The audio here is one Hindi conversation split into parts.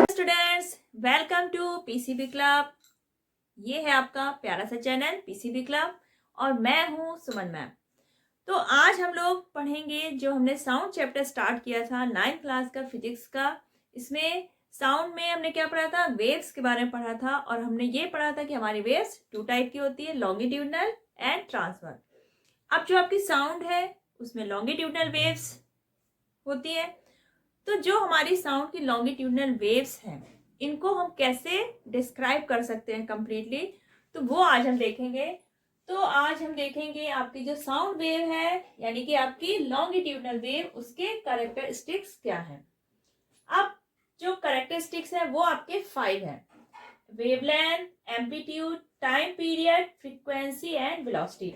Students, welcome to PCB club. ये है आपका प्यारा सा चैनल पीसीबी क्लब और मैं हूँ सुमन मैम। तो आज हम लोग पढ़ेंगे जो हमने साउंड चैप्टर स्टार्ट किया था 9th क्लास का फिजिक्स का। इसमें साउंड में हमने क्या पढ़ा था, वेव्स के बारे में पढ़ा था और हमने ये पढ़ा था कि हमारी वेव्स 2 टाइप की होती है, लॉन्गिट्यूडनल एंड ट्रांसवर्स। अब जो आपकी साउंड है उसमें लॉन्गिट्यूडनल वेव्स होती है। तो जो हमारी साउंड की लॉन्गिट्यूडनल वेव्स हैं इनको हम कैसे डिस्क्राइब कर सकते हैं कंप्लीटली, तो वो आज हम देखेंगे। तो आज हम देखेंगे आपकी जो साउंड वेव है यानी कि आपकी लॉन्गिट्यूडनल वेव, उसके कैरेक्टरिस्टिक्स क्या हैं। अब जो कैरेक्टरिस्टिक्स है वो आपके 5 हैं: wavelength, amplitude, time period, frequency and velocity.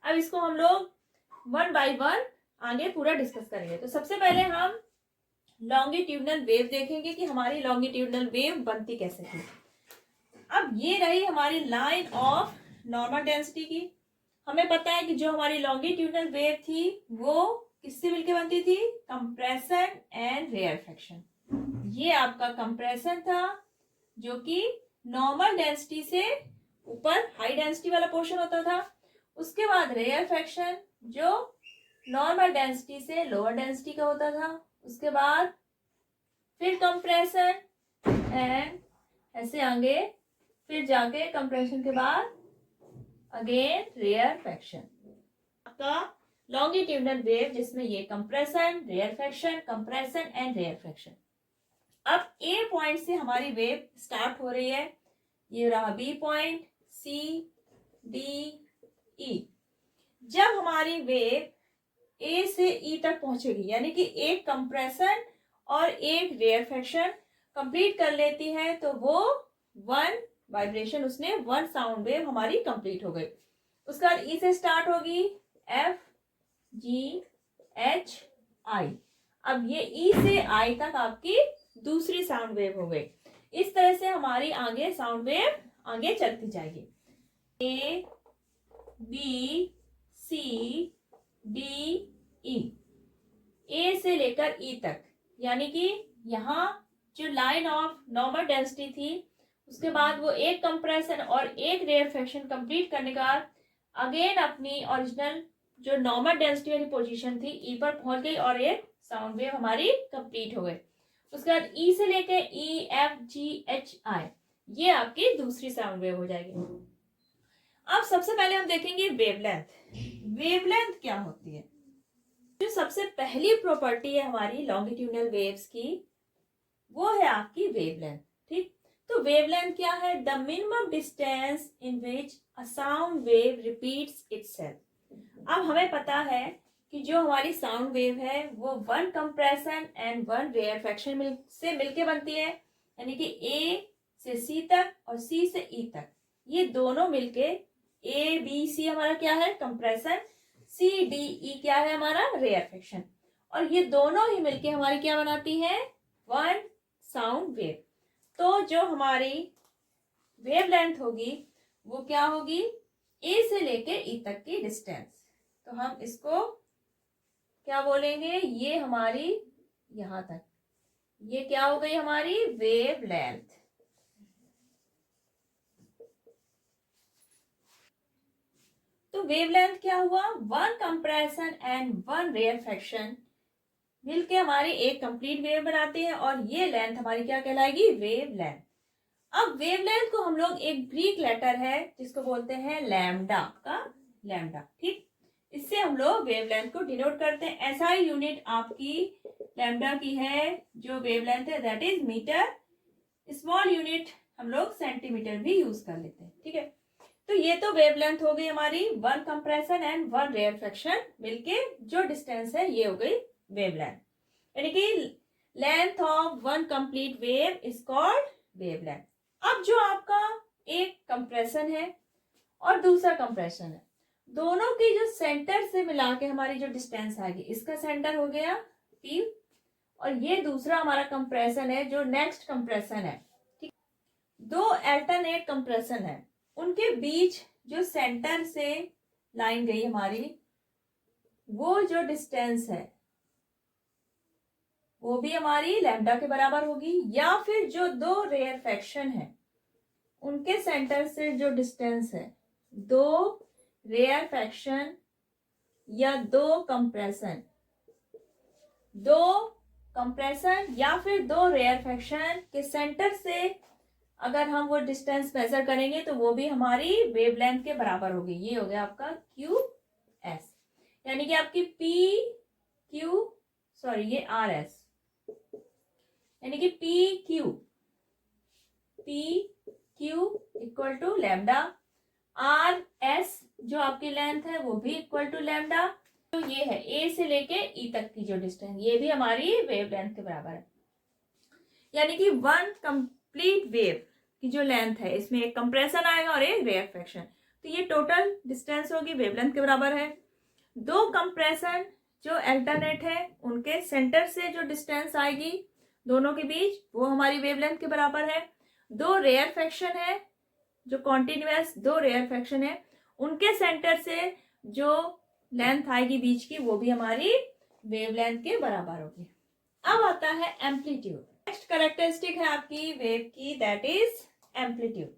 अब इसको हम लोग 1 बाय 1 आगे पूरा डिस्कस करेंगे। तो सबसे पहले हम लॉन्गिट्यूडनल वेव देखेंगे कि हमारी लॉन्गिट्यूडनल वेव बनती कैसे थी। अब ये रही हमारी लाइन ऑफ नॉर्मल डेंसिटी की। हमें पता है कि जो हमारी लॉन्गिट्यूडनल वेव थी वो किससे मिलके बनती थी, कंप्रेशन एंड रेयरफेक्शन। ये आपका कंप्रेशन था जो कि नॉर्मल डेंसिटी से ऊपर हाई डेंसिटी वाला पोर्शन होता था। उसके बाद रेयरफेक्शन जो नॉर्मल डेंसिटी से लोअर डेंसिटी का होता था। उसके बाद फिर कंप्रेशन एंड ऐसे आगे, फिर जाके कंप्रेशन के बाद अगेन रेयरफेक्शन। आपका लॉन्गिट्यूडनल वेव जिसमें ये compression, rarefaction, compression and rarefaction. अब ए पॉइंट से हमारी वेव स्टार्ट हो रही है। ये रहा बी पॉइंट, सी, डी, ई। जब हमारी वेव ए से ई तक पहुंचेगी यानी कि एक कंप्रेशन और एक रेयरफेक्शन कंप्लीट कर लेती है तो वो 1 वाइब्रेशन, उसने 1 साउंड वेव हमारी कंप्लीट हो गई। उसके बाद ई से स्टार्ट होगी, एफ, जी, एच, आई। अब ये ई से आई तक आपकी दूसरी साउंड वेव हो गई। इस तरह से हमारी आगे साउंड वेव आगे चलती जाएगी। ए, बी, सी, डी, ई। ए से लेकर ई तक यानी कि यहाँ जो लाइन ऑफ नॉर्मल डेंसिटी थी उसके बाद वो एक कंप्रेशन और एक रेयरफेक्शन कंप्लीट करने के बाद अगेन अपनी ओरिजिनल जो नॉर्मल डेंसिटी वाली पोजीशन थी ई पर पहुंच गई और एक साउंड वेव हमारी कंप्लीट हो गई। उसके बाद ई से लेके ई, एफ, जी, एच, आई, ये आपकी दूसरी साउंड वेव हो जाएगी। अब सबसे पहले हम देखेंगे वेवलेंथ। वेवलेंथ क्या होती है? जो सबसे पहली प्रॉपर्टी है हमारी लॉन्गिट्यूडनल वेव्स की वो है आपकी वेवलेंथ। ठीक, तो वेवलेंथ क्या है? The minimum distance in which a sound wave repeats itself. अब हमें पता है कि जो हमारी साउंड वेव है वो 1 कंप्रेशन एंड 1 रेयरफेक्शन से मिलके बनती है यानी कि ए से सी तक और सी से ई तक, ये दोनों मिलके ए, बी, सी हमारा क्या है, कंप्रेशन, सी, डी, ई क्या है हमारा, रेयरफेक्शन। और ये दोनों ही मिलके हमारी क्या बनाती है, 1 साउंड वेव। तो जो हमारी वेवलेंथ होगी वो क्या होगी, ए से लेके ई तक की डिस्टेंस। तो हम इसको क्या बोलेंगे, ये हमारी यहां तक, ये क्या हो गई हमारी वेवलेंथ। तो वेवलेंथ क्या हुआ, 1 कंप्रेशन एंड 1 रेयरफेक्शन मिलके हमारी एक कंप्लीट वेव बनाते हैं और ये लेंथ हमारी क्या कहलाएगी, वेवलेंथ। अब वेवलेंथ को हम लोग एक ग्रीक लेटर है जिसको बोलते हैं लैम्डा का, लैम्डा। ठीक, इससे हम लोग वेवलेंथ को डिनोट करते हैं। एसआई यूनिट आपकी लैम्डा की है, जो वेवलेंथ है that is metre. Small unit हम लोग सेंटीमीटर भी यूज कर लेते हैं। ठीक है, तो ये तो वेवलेंथ हो गई हमारी, 1 कंप्रेशन एंड 1 रेयरफेक्शन मिलके जो डिस्टेंस है ये हो गई वेवलेंथ। यानी कि length of 1 complete wave is called wavelength. अब जो आपका एक कंप्रेशन है और दूसरा कंप्रेशन है, दोनों की जो सेंटर से मिला के हमारी जो डिस्टेंस आएगी, इसका सेंटर हो गया P और ये दूसरा हमारा कंप्रेशन है जो नेक्स्ट कंप्रेशन है। ठीक, 2 अल्टरनेट कंप्रेशन है, उनके बीच जो सेंटर से लाइन गई हमारी वो जो डिस्टेंस है वो भी हमारी लैम्डा के बराबर होगी, या फिर जो दो रेयरफेक्शन है उनके सेंटर से जो डिस्टेंस है, दो रेयरफेक्शन या दो कंप्रेशन या फिर दो रेयरफेक्शन के सेंटर से अगर हम वो डिस्टेंस मेजर करेंगे तो वो भी हमारी वेवलेंथ के बराबर होगी। ये हो गया आपका क्यू एस, यानी कि आपकी ये आर एस, यानी कि P Q equal to lambda, R S जो आपकी लेंथ है वो भी इक्वल टू लैम्डा। तो ये है ए से लेके ई तक की जो डिस्टेंस, ये भी हमारी वेवलेंथ के बराबर है। यानी कि वन कंप्लीट वेव की जो लेंथ है इसमें एक कंप्रेशन आएगा और एक रेयरफेक्शन, तो ये टोटल डिस्टेंस होगी वेवलेंथ के बराबर है। दो कंप्रेशन जो अल्टरनेट है उनके सेंटर से जो डिस्टेंस आएगी दोनों के बीच वो हमारी वेवलेंथ के बराबर है। दो रेयरफेक्शन है जो कॉन्टिन्यूअस दो रेयरफेक्शन है उनके सेंटर से जो लेंथ आएगी बीच की वो भी हमारी वेवलेंथ के बराबर होगी। अब आता है एम्पलीट्यूड। नेक्स्ट कैरेक्टरिस्टिक है आपकी वेव की, दैट इज एम्पलीट्यूड।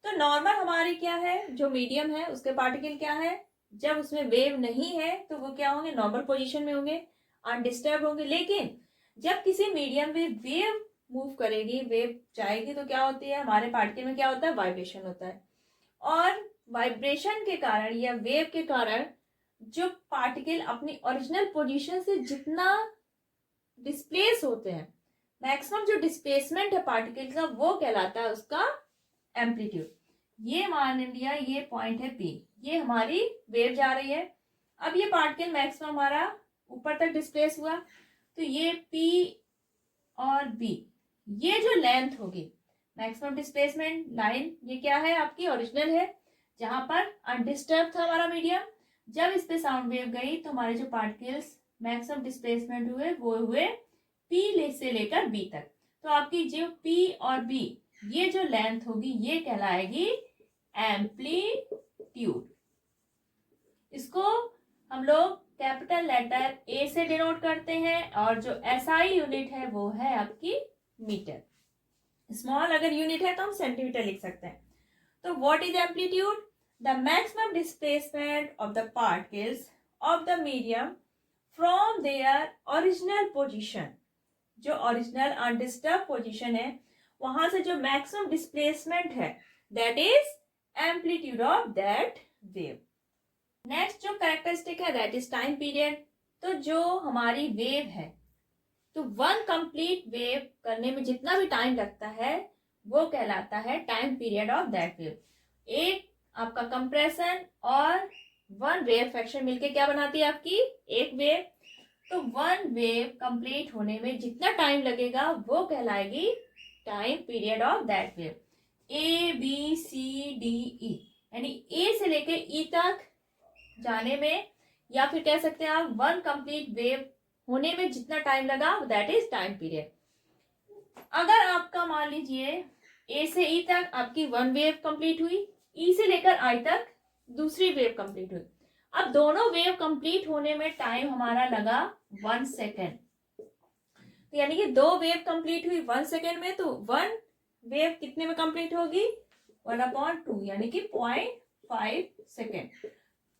तो नॉर्मल हमारी क्या है, जो मीडियम है उसके पार्टिकल क्या है, जब उसमें वेव नहीं है तो वो क्या होंगे, नॉर्मल पोजीशन में होंगे, अनडिस्टर्ब होंगे। लेकिन जब किसी मीडियम में वेव मूव करेगी, वेव जाएगी, तो क्या होती है, हमारे पार्टिकल में क्या होता है, वाइब्रेशन होता है। और वाइब्रेशन के कारण या वेव के कारण जो पार्टिकल अपनी ओरिजिनल पोजीशन से जितना डिस्प्लेस होते हैं, मैक्सिमम जो डिस्प्लेसमेंट है पार्टिकल का, वो कहलाता है उसका एम्पलीट्यूड। ये मान लिया ये पॉइंट है पी, ये हमारी वेव जा रही है। अब ये पार्टिकल मैक्सिमम हमारा ऊपर तक डिस्प्लेस हुआ, तो ये पी और बी, ये जो लेंथ होगी मैक्सिमम डिस्प्लेसमेंट लाइन, ये क्या है आपकी ओरिजिनल है, जहां पर अनडिस्टर्ब था हमारा मीडियम। जब इस पे साउंड वेव गई तो हमारे जो पार्टिकल्स मैक्सिमम डिस्प्लेसमेंट हुए वो हुए पी से लेकर बी तक। तो आपकी जो पी और बी ये जो लेंथ होगी ये कहलाएगी एम्पलीट्यूड। इसको हम लोग कैपिटल लेटर ए से डिनोट करते हैं, और जो एसआई यूनिट है वो है आपकी मीटर। स्मॉल अगर यूनिट है तो हम सेंटीमीटर लिख सकते हैं। तो what is amplitude, the maximum displacement of the particles of the medium from their original position, जो ओरिजिनल अनडिस्टर्ब पोजीशन है वहां से जो मैक्सिमम डिस्प्लेसमेंट है, that is amplitude of that wave. Next जो कैरेक्टरिस्टिक है दैट इज टाइम पीरियड। तो जो हमारी वेव है, तो वन कंप्लीट वेव करने में जितना भी टाइम लगता है वो कहलाता है time period of that wave. एक आपका कंप्रेशन और वन रेयरफेक्शन मिलके क्या बनाती है आपकी एक वेव। तो वन वेव कंप्लीट होने में जितना टाइम लगेगा वो कहलाएगी time period of that wave. A B C D E, यानी ए से लेके ई तक जाने में, या फिर कह सकते हैं आप वन कंप्लीट वेव होने में जितना टाइम लगा दैट इज टाइम पीरियड। अगर आपका मान लीजिए ए से ई तक आपकी वन वेव कंप्लीट हुई, ई से लेकर आई तक दूसरी वेव कंप्लीट हुई। अब दोनों वेव कंप्लीट होने में टाइम हमारा लगा 1 सेकेंड। तो यानी कि दो वेव कंप्लीट हुई 1 सेकेंड में, तो वन वेव कितने में कंप्लीट होगी, 1/2, यानी कि 0.5 सेकेंड।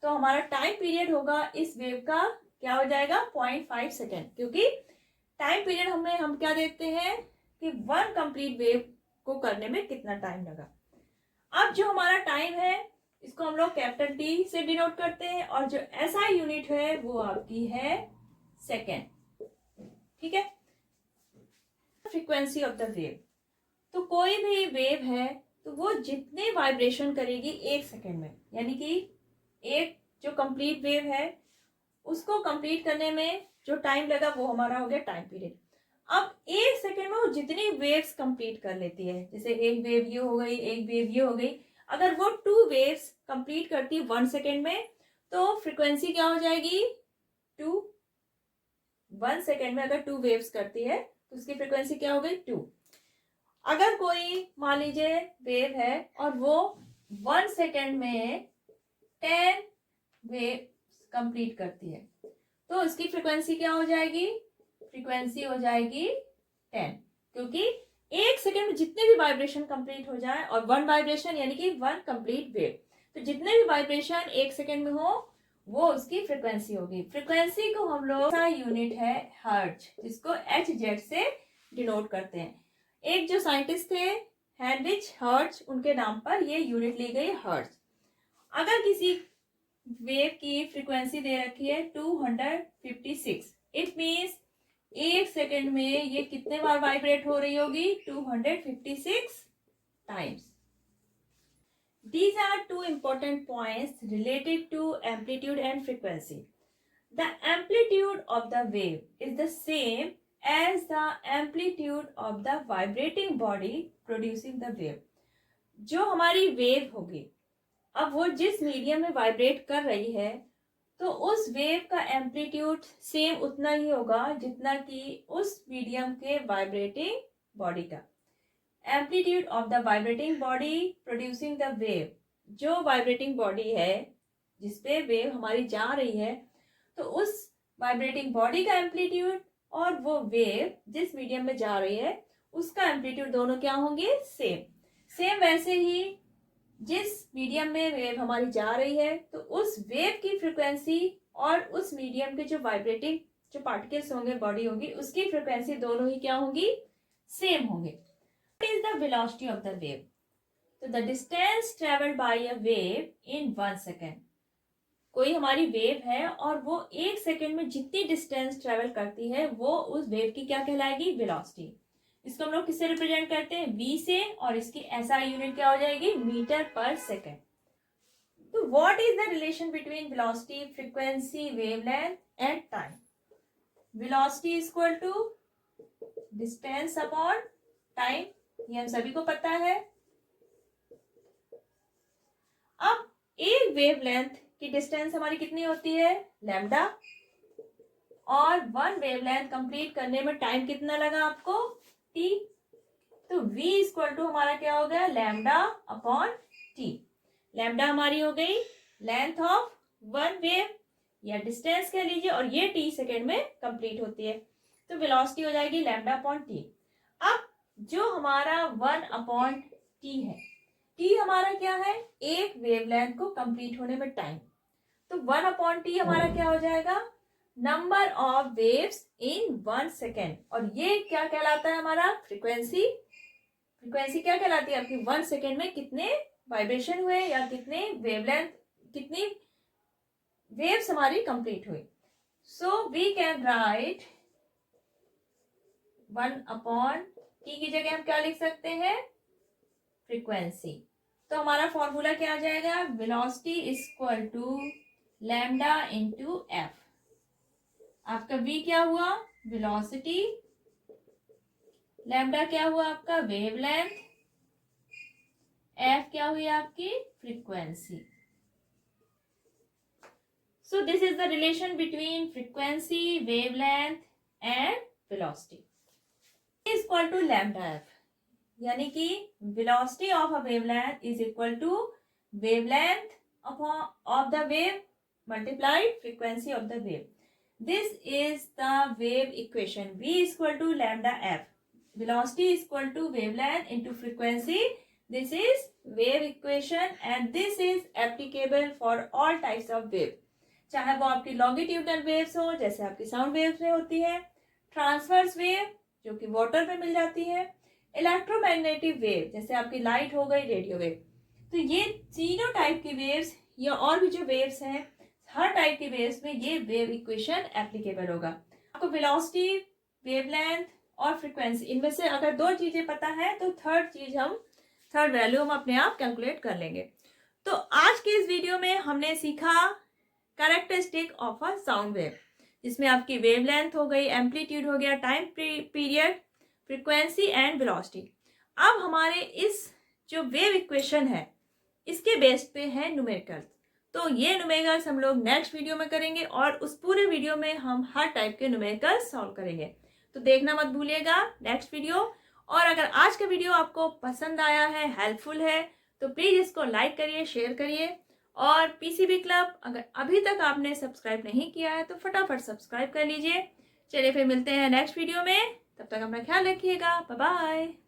तो हमारा टाइम पीरियड होगा इस वेव का क्या हो जाएगा, 0.5 सेकेंड, क्योंकि टाइम पीरियड हम क्या देखते हैं कि वन कंप्लीट वेव को करने में कितना टाइम लगा। अब जो हमारा टाइम है इसको हम लोग कैपिटल टी से डिनोट करते हैं, और जो एसआई यूनिट है वो आपकी है सेकेंड। ठीक है। फ्रीक्वेंसी ऑफ द वेव, तो कोई भी वेव है तो वो जितने वाइब्रेशन करेगी 1 सेकेंड में, यानी कि एक जो कंप्लीट वेव है उसको कंप्लीट करने में जो टाइम लगा वो हमारा हो गया टाइम पीरियड। अब 1 सेकेंड में वो जितनी वेव्स कंप्लीट कर लेती है, जैसे एक वेव ये हो गई, एक वेव ये हो गई, अगर वो 2 वेव्स कंप्लीट करती 1 सेकेंड में तो फ्रीक्वेंसी क्या हो जाएगी 2। 1 सेकेंड में अगर 2 वेव्स करती है तो उसकी फ्रीक्वेंसी क्या हो गई 2। अगर कोई मान लीजिए वेव है और वो 1 सेकेंड में 10 वेव्स कंप्लीट करती है, तो इसकी फ्रीक्वेंसी क्या हो जाएगी, फ्रीक्वेंसी हो जाएगी 10, क्योंकि 1 सेकेंड में जितने भी वाइब्रेशन कंप्लीट हो जाए, और 1 वाइब्रेशन यानी कि 1 कंप्लीट वेव, तो जितने भी वाइब्रेशन 1 सेकेंड में हो वो उसकी फ्रीक्वेंसी होगी। फ्रीक्वेंसी को हम लोग का यूनिट है हर्ट्ज, जिसको HZ से डिनोट करते हैं। एक जो साइंटिस्ट थे हेनरिच हर्ट्ज, उनके नाम पर ये यूनिट ली गई हर्ट्ज। अगर किसी वेव की फ्रीक्वेंसी दे रखी है 256, इट मीन्स 1 सेकेंड में ये कितने बार वाइब्रेट हो रही होगी, 256 times. These are two important points related to amplitude and frequency. The amplitude of the wave is the same as the amplitude of the vibrating body producing the wave. जो हमारी वेव होगी, अब वो जिस मीडियम में वाइब्रेट कर रही है, तो उस वेव का एम्पलीट्यूड सेम उतना ही होगा जितना कि उस मीडियम के वाइब्रेटिंग बॉडी का। Amplitude of the vibrating body producing the wave, जो वाइब्रेटिंग बॉडी है जिसपे वेव हमारी जा रही है, तो उस वाइब्रेटिंग बॉडी का एम्पलीट्यूड और वो वेव जिस मीडियम में जा रही है उसका एम्पलीट्यूड दोनों क्या होंगे, सेम। सेम वैसे ही जिस मीडियम में वेव हमारी जा रही है, तो उस वेव की फ्रीक्वेंसी और उस मीडियम के जो वाइब्रेटिंग जो पार्टिकल्स होंगे, बॉडी होगी, उसकी फ्रीक्वेंसी दोनों ही क्या होंगी, सेम होंगे। What is the velocity of the wave? So the distance traveled by a wave in 1 second. कोई हमारी वेव है और वो 1 सेकेंड में जितनी डिस्टेंस ट्रेवल करती है वो उस वेव की क्या कहलाएगी, वेलोसिटी। इसको हम लोग किससे रिप्रेजेंट करते हैं, v से, और इसकी SI यूनिट क्या हो जाएगी, मीटर पर सेकेंड। तो what is the relation between velocity, frequency, wavelength and time? Velocity is equal to distance upon time, ये हम सभी को पता है। अब एक वेवलेंथ की डिस्टेंस हमारी कितनी होती है, लैम्डा, और 1 वेवलेंथ कंप्लीट करने में टाइम कितना लगा आपको, t। तो v इक्वल टू हमारा क्या हो गया, लैम्डा अपॉन t। लैम्डा हमारी हो गई लेंथ ऑफ 1 वेव या डिस्टेंस कह लीजिए, और ये t सेकेंड में कंप्लीट होती है, तो वेलोसिटी हो जाएगी लैम्डा अपॉन t। अब जो हमारा 1 अपॉन t है, t हमारा क्या है, एक वेवलेंथ को कंप्लीट होने में टाइम, तो 1 अपॉन t हमारा क्या हो जाएगा, number of waves in 1 second, और ये क्या कहलाता है हमारा, फ्रीक्वेंसी। फ्रीक्वेंसी क्या कहलाती है आपकी, 1 सेकेंड में कितने वाइब्रेशन हुए या कितने वेवलेंथ, कितनी वेव्स हमारी कंप्लीट हुई। So we can write 1 upon t की जगह हम क्या लिख सकते हैं, फ्रीक्वेंसी। तो हमारा फॉर्मूला क्या आ जाएगा, velocity equal to lambda into F. आपका v क्या हुआ, वेलोसिटी, लैम्डा क्या हुआ आपका, वेवलेंथ, f क्या हुई आपकी, frequency. So this is the relation between frequency, wavelength and velocity is equal to lambda F, यानी कि velocity of a wavelength is equal to wavelength of the wave multiplied frequency of the wave. This is the wave equation. V is equal to lambda f. Velocity is equal to wavelength into frequency. This is wave equation and this is applicable for all types of wave. चाहे वो आपकी longitudinal waves हो, जैसे आपकी sound waves में होती है, transverse wave जो कि water पे मिल जाती है, electromagnetic wave जैसे आपकी light हो गई, radio wave। तो ये तीनों टाइप की waves या और भी जो waves हैं, हर टाइप की वेव्स में ये वेव इक्वेशन एप्लीकेबल होगा। आपको वेलोसिटी, वेवलेंथ और फ्रीक्वेंसी, इनमें से अगर 2 चीजें पता है तो थर्ड वैल्यू हम अपने आप कैलकुलेट कर लेंगे। तो आज के इस वीडियो में हमने सीखा characteristic of a sound wave, जिसमें आपकी वेवलेंथ हो गई, एम्पलीट्यूड हो गया, time period, frequency and velocity. अब हमारे इस जो वेव इक्वेशन है इसके बेस पे है न्यूमेरिकल्स। तो ये न्यूमेरिकल्स हम लोग नेक्स्ट वीडियो में करेंगे और उस पूरे वीडियो में हम हर टाइप के न्यूमेरिकल्स सॉल्व करेंगे। तो देखना मत भूलिएगा नेक्स्ट वीडियो। और अगर आज का वीडियो आपको पसंद आया है, हेल्पफुल है, तो प्लीज इसको लाइक करिए, शेयर करिए और पीसीबी क्लब अगर अभी तक आपने सब्सक्राइब नहीं किया है तो फटाफट सब्सक्राइब कर लीजिए। चलिए फिर मिलते हैं नेक्स्ट वीडियो में, तब तक अपना ख्याल रखिएगा। Bye bye.